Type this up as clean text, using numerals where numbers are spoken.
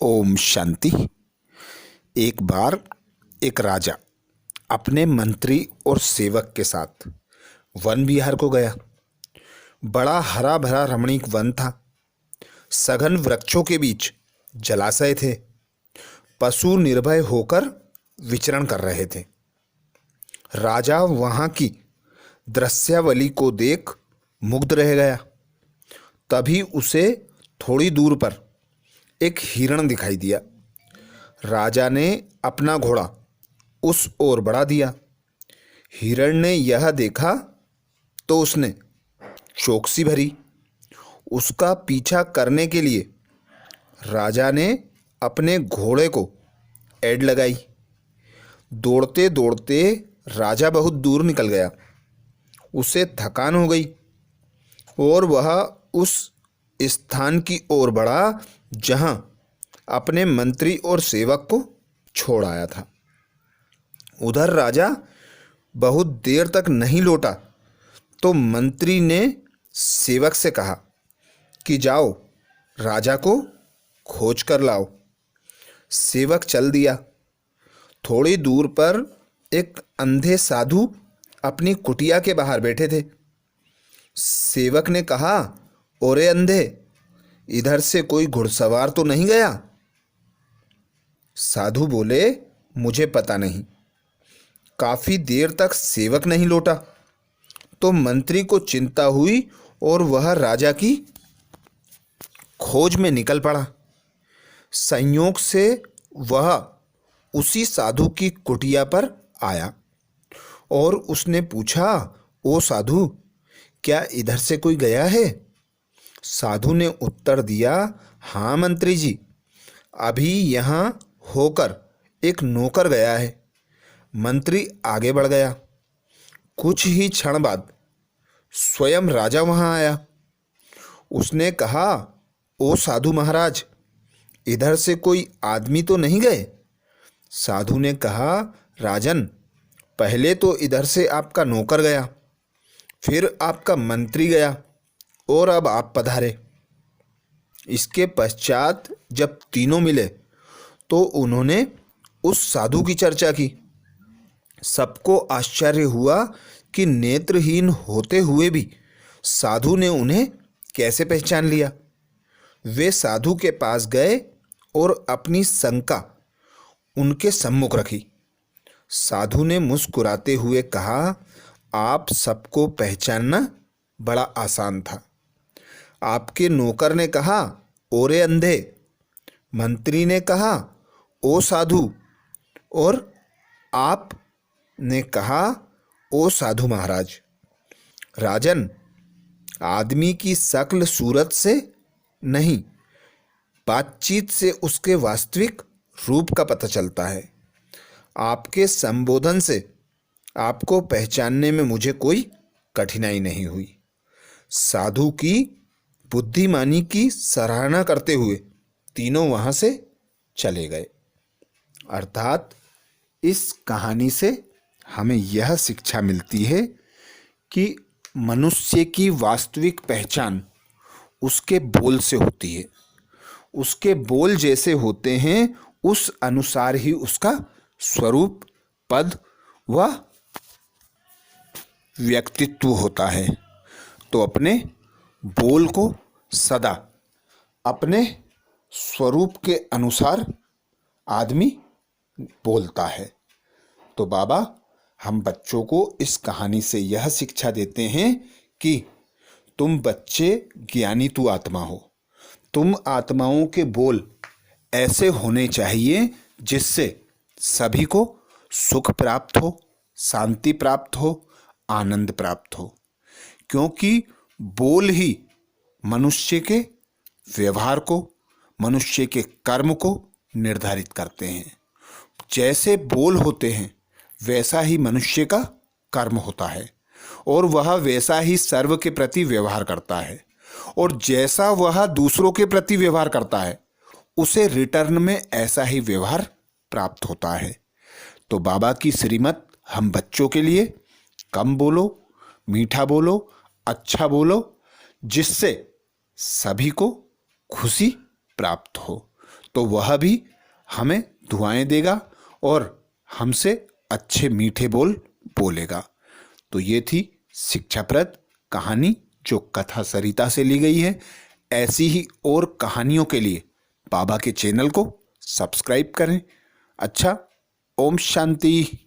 ओम शांति। एक बार एक राजा अपने मंत्री और सेवक के साथ वन विहार को गया। बड़ा हरा भरा रमणीक वन था। सघन वृक्षों के बीच जलाशय थे। पशु निर्भय होकर विचरण कर रहे थे। राजा वहां की दृश्यावली को देख मुग्ध रह गया। तभी उसे थोड़ी दूर पर एक हिरण दिखाई दिया। राजा ने अपना घोड़ा उस ओर बढ़ा दिया। हिरण ने यह देखा तो उसने चौकसी भरी। उसका पीछा करने के लिए राजा ने अपने घोड़े को ऐड लगाई। दौड़ते दौड़ते राजा बहुत दूर निकल गया। उसे थकान हो गई और वह उस स्थान की ओर बढ़ा जहां अपने मंत्री और सेवक को छोड़ आया था। उधर राजा बहुत देर तक नहीं लौटा तो मंत्री ने सेवक से कहा कि जाओ राजा को खोज कर लाओ। सेवक चल दिया। थोड़ी दूर पर एक अंधे साधु अपनी कुटिया के बाहर बैठे थे। सेवक ने कहा, ओरे अंधे, इधर से कोई घुड़सवार तो नहीं गया? साधु बोले, मुझे पता नहीं। काफी देर तक सेवक नहीं लौटा तो मंत्री को चिंता हुई और वह राजा की खोज में निकल पड़ा। संयोग से वह उसी साधु की कुटिया पर आया और उसने पूछा, ओ साधु, क्या इधर से कोई गया है? साधु ने उत्तर दिया, हाँ मंत्री जी, अभी यहाँ होकर एक नौकर गया है। मंत्री आगे बढ़ गया। कुछ ही क्षण बाद स्वयं राजा वहाँ आया। उसने कहा, ओ साधु महाराज, इधर से कोई आदमी तो नहीं गए? साधु ने कहा, राजन, पहले तो इधर से आपका नौकर गया, फिर आपका मंत्री गया और अब आप पधारे। इसके पश्चात जब तीनों मिले तो उन्होंने उस साधु की चर्चा की। सबको आश्चर्य हुआ कि नेत्रहीन होते हुए भी साधु ने उन्हें कैसे पहचान लिया। वे साधु के पास गए और अपनी शंका उनके सम्मुख रखी। साधु ने मुस्कुराते हुए कहा, आप सबको पहचानना बड़ा आसान था। आपके नौकर ने कहा, ओरे अंधे। मंत्री ने कहा, ओ साधु। और आप ने कहा, ओ साधु महाराज। राजन, आदमी की शक्ल सूरत से नहीं, बातचीत से उसके वास्तविक रूप का पता चलता है। आपके संबोधन से आपको पहचानने में मुझे कोई कठिनाई नहीं हुई। साधु की बुद्धिमानी की सराहना करते हुए तीनों वहां से चले गए। अर्थात इस कहानी से हमें यह शिक्षा मिलती है कि मनुष्य की वास्तविक पहचान उसके बोल से होती है। उसके बोल जैसे होते हैं उस अनुसार ही उसका स्वरूप, पद व व्यक्तित्व होता है। तो अपने बोल को सदा अपने स्वरूप के अनुसार आदमी बोलता है। तो बाबा हम बच्चों को इस कहानी से यह शिक्षा देते हैं कि तुम बच्चे ज्ञानी तू आत्मा हो। तुम आत्माओं के बोल ऐसे होने चाहिए जिससे सभी को सुख प्राप्त हो, शांति प्राप्त हो, आनंद प्राप्त हो। क्योंकि बोल ही मनुष्य के व्यवहार को, मनुष्य के कर्म को निर्धारित करते हैं। जैसे बोल होते हैं वैसा ही मनुष्य का कर्म होता है और वह वैसा ही सर्व के प्रति व्यवहार करता है। और जैसा वह दूसरों के प्रति व्यवहार करता है उसे रिटर्न में ऐसा ही व्यवहार प्राप्त होता है। तो बाबा की श्रीमत हम बच्चों के लिए कम बोलो, मीठा बोलो, अच्छा बोलो, जिससे सभी को खुशी प्राप्त हो। तो वह भी हमें दुआएं देगा और हमसे अच्छे मीठे बोल बोलेगा। तो ये थी शिक्षाप्रद कहानी जो कथा सरिता से ली गई है। ऐसी ही और कहानियों के लिए बाबा के चैनल को सब्सक्राइब करें। अच्छा, ओम शांति।